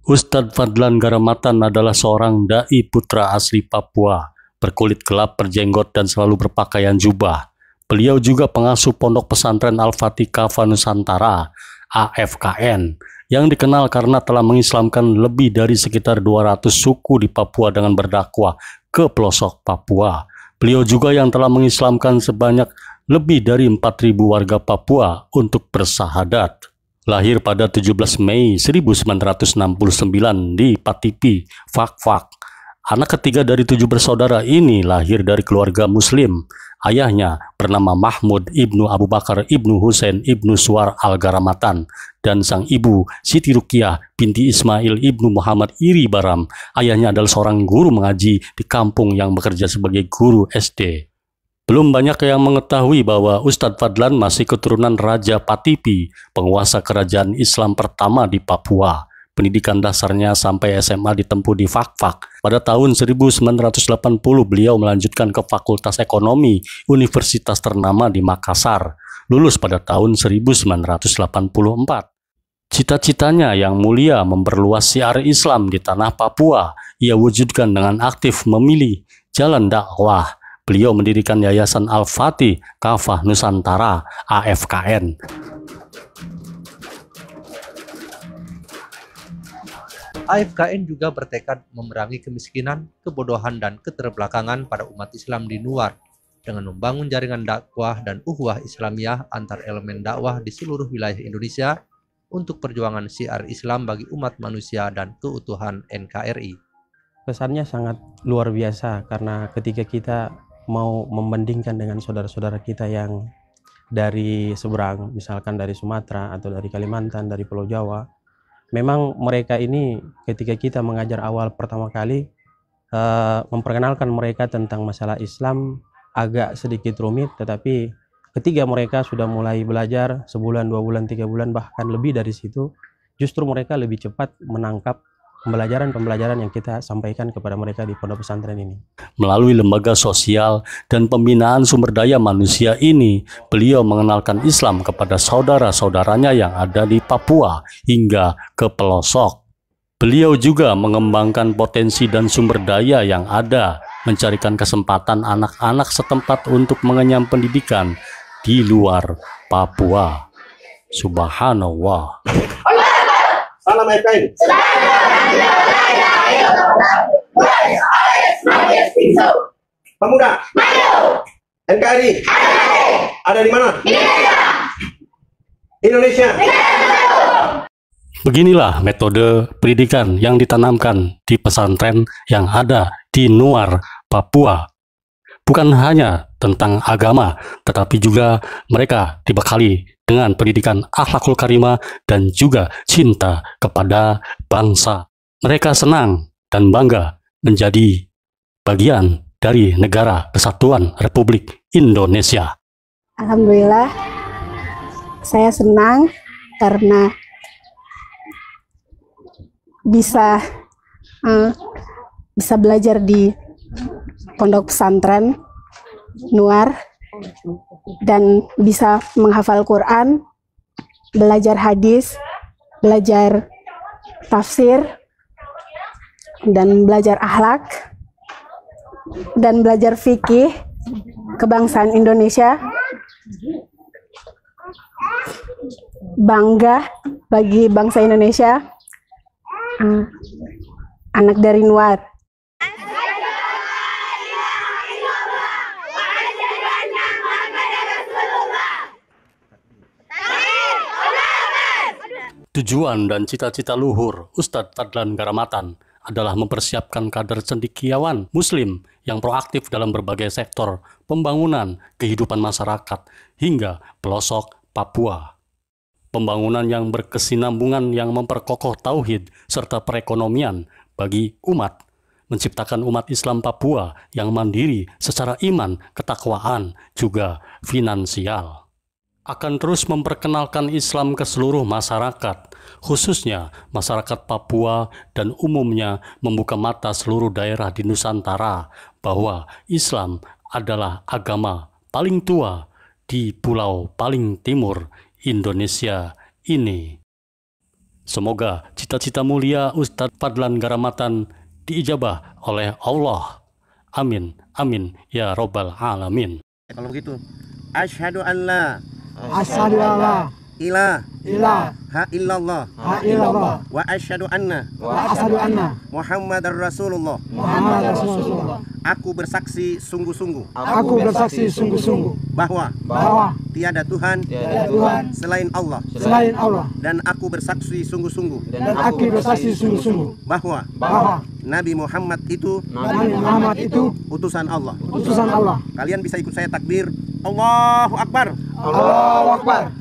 Ustadz Fadlan Garamatan adalah seorang dai putra asli Papua, berkulit gelap, berjenggot, dan selalu berpakaian jubah. Beliau juga pengasuh Pondok Pesantren Al-Fatih Kafah Nusantara, AFKN, yang dikenal karena telah mengislamkan lebih dari sekitar 200 suku di Papua dengan berdakwah ke pelosok Papua. Beliau juga yang telah mengislamkan sebanyak lebih dari 4.000 warga Papua untuk bersahadat. Lahir pada 17 Mei 1969 di Patipi, Fak-Fak. Anak ketiga dari 7 bersaudara ini lahir dari keluarga Muslim. Ayahnya bernama Mahmud Ibnu Abu Bakar Ibnu Husain Ibnu Suwar Al-Garamatan, dan sang ibu Siti Rukiah binti Ismail Ibnu Muhammad Iri Baram. Ayahnya adalah seorang guru mengaji di kampung yang bekerja sebagai guru SD. Belum banyak yang mengetahui bahwa Ustadz Fadlan masih keturunan Raja Patipi, penguasa kerajaan Islam pertama di Papua. Pendidikan dasarnya sampai SMA ditempuh di Fak-Fak. Pada tahun 1980 beliau melanjutkan ke Fakultas Ekonomi Universitas ternama di Makassar, lulus pada tahun 1984. Cita-citanya yang mulia memperluas syiar Islam di tanah Papua, ia wujudkan dengan aktif memilih jalan dakwah. Beliau mendirikan Yayasan Al-Fatih Kafah Nusantara, AFKN. AFKN juga bertekad memerangi kemiskinan, kebodohan, dan keterbelakangan pada umat Islam di Nuar dengan membangun jaringan dakwah dan ukhuwah Islamiyah antar elemen dakwah di seluruh wilayah Indonesia untuk perjuangan syiar Islam bagi umat manusia dan keutuhan NKRI. Pesannya sangat luar biasa karena ketika kita mau membandingkan dengan saudara-saudara kita yang dari seberang, misalkan dari Sumatera atau dari Kalimantan, dari Pulau Jawa, memang mereka ini ketika kita mengajar awal pertama kali memperkenalkan mereka tentang masalah Islam agak sedikit rumit, tetapi ketika mereka sudah mulai belajar sebulan, 2 bulan, 3 bulan, bahkan lebih dari situ, justru mereka lebih cepat menangkap pembelajaran yang kita sampaikan kepada mereka di pondok pesantren ini. Melalui lembaga sosial dan pembinaan sumber daya manusia ini, beliau mengenalkan Islam kepada saudara-saudaranya yang ada di Papua hingga ke pelosok. Beliau juga mengembangkan potensi dan sumber daya yang ada, mencarikan kesempatan anak-anak setempat untuk mengenyam pendidikan di luar Papua. Subhanallah. Salam FKN. Pemuda. NKRI. Ada di mana? Indonesia. Beginilah metode pendidikan yang ditanamkan di pesantren yang ada di Nuar, Papua. Bukan hanya tentang agama, tetapi juga mereka dibekali dengan pendidikan akhlakul karimah dan juga cinta kepada bangsa. Mereka senang dan bangga menjadi bagian dari Negara Kesatuan Republik Indonesia. Alhamdulillah, saya senang karena bisa belajar di pondok pesantren Nuar dan bisa menghafal Quran, belajar hadis, belajar tafsir, dan belajar akhlak, dan belajar fikih kebangsaan Indonesia. Bangga bagi bangsa Indonesia, anak dari Nuar. Tujuan dan cita-cita luhur Ustadz Fadlan Garamatan adalah mempersiapkan kader cendekiawan Muslim yang proaktif dalam berbagai sektor pembangunan kehidupan masyarakat hingga pelosok Papua. Pembangunan yang berkesinambungan yang memperkokoh tauhid serta perekonomian bagi umat, menciptakan umat Islam Papua yang mandiri secara iman, ketakwaan, juga finansial. Akan terus memperkenalkan Islam ke seluruh masyarakat, khususnya masyarakat Papua, dan umumnya membuka mata seluruh daerah di Nusantara bahwa Islam adalah agama paling tua di pulau paling timur Indonesia ini. Semoga cita-cita mulia Ustadz Fadlan Garamatan diijabah oleh Allah. Amin, amin, ya robbal alamin. Kalau begitu, asyhadu an la Asyhadu alla ilaha illallah illallah wa asyhadu anna wa asyhadu anna Muhammadar Rasulullah. Muhammadar Rasulullah. Aku bersaksi sungguh-sungguh Aku bersaksi sungguh-sungguh bahwa bahwa tiada Tuhan Tuhan selain Allah, selain Allah, dan aku bersaksi sungguh-sungguh dan aku bersaksi sungguh-sungguh bahwa bahwa Nabi Muhammad itu Nabi Muhammad itu utusan Allah. utusan Allah. Kalian bisa ikut saya takbir, Allahu Akbar. Allahu Akbar.